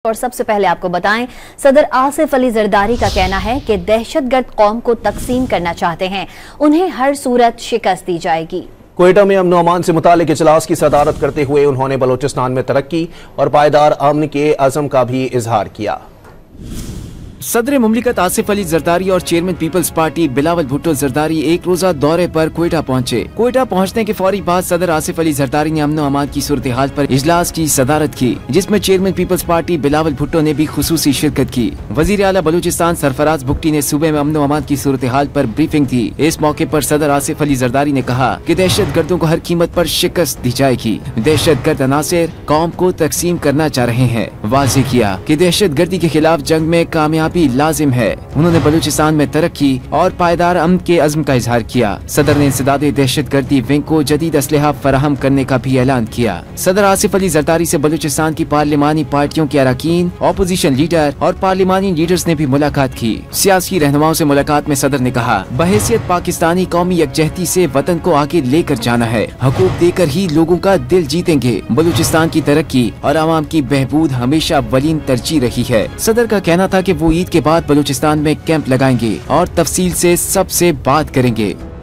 और सबसे पहले आपको बताएं, सदर आसिफ अली जरदारी का कहना है कि दहशतगर्द कौम को तकसीम करना चाहते हैं, उन्हें हर सूरत शिकस्त दी जाएगी। क्वेटा में अमन अमान से मुतालिक इजलास की सदारत करते हुए उन्होंने बलोचिस्तान में तरक्की और पायदार अमन के अज़म का भी इजहार किया। सदर मुमलिकत आसिफ अली जरदारी और चेयरमैन पीपल्स पार्टी बिलावल भुट्टो जरदारी एक रोजा दौरे पर क्वेटा पहुंचे। क्वेटा पहुंचने के फौरी बाद सदर आसिफ अली जरदारी ने अमन अमान की सूरत हाल पर इजलास की सदारत की, जिसमें चेयरमैन पीपल्स पार्टी बिलावल भुट्टो ने भी खुसूसी शिरकत की। वजीर आला बलूचिस्तान सरफराज बुगटी ने सूबे में अमन अमान की सूरत हाल पर ब्रीफिंग दी। इस मौके पर सदर आसिफ अली जरदारी ने कहा कि दहशत गर्दों को हर कीमत पर शिकस्त दी जाएगी। दहशत गर्द अनासिर कौम को तकसीम करना चाह रहे हैं। वाज़ेह किया कि दहशत गर्दी के खिलाफ जंग में कामयाबी लाजिम है। उन्होंने बलूचिस्तान में तरक्की और पायदार अमन के अज़्म का इजहार किया। सदर ने इंसदादे दहशत गर्दी विंग को जदीद असलहा फराहम करने का भी ऐलान किया। सदर आसिफ अली जरदारी से बलूचिस्तान की पार्लिमानी पार्टियों के अरकान, ऑपोजिशन लीडर और पार्लिमानी लीडर्स ने भी मुलाकात की। सियासी रहनुमाओं से मुलाकात में सदर ने कहा, बहैसियत पाकिस्तानी कौमी यकजहती से वतन को आगे लेकर जाना है। हकूक देकर ही लोगों का दिल जीतेंगे। बलूचिस्तान की तरक्की और आवाम की बहबूद हमेशा वलीन तरजीह रही है। सदर का कहना था कि वो ईद के बाद बलूचिस्तान में कैंप लगाएंगे और तफसील से सबसे बात करेंगे।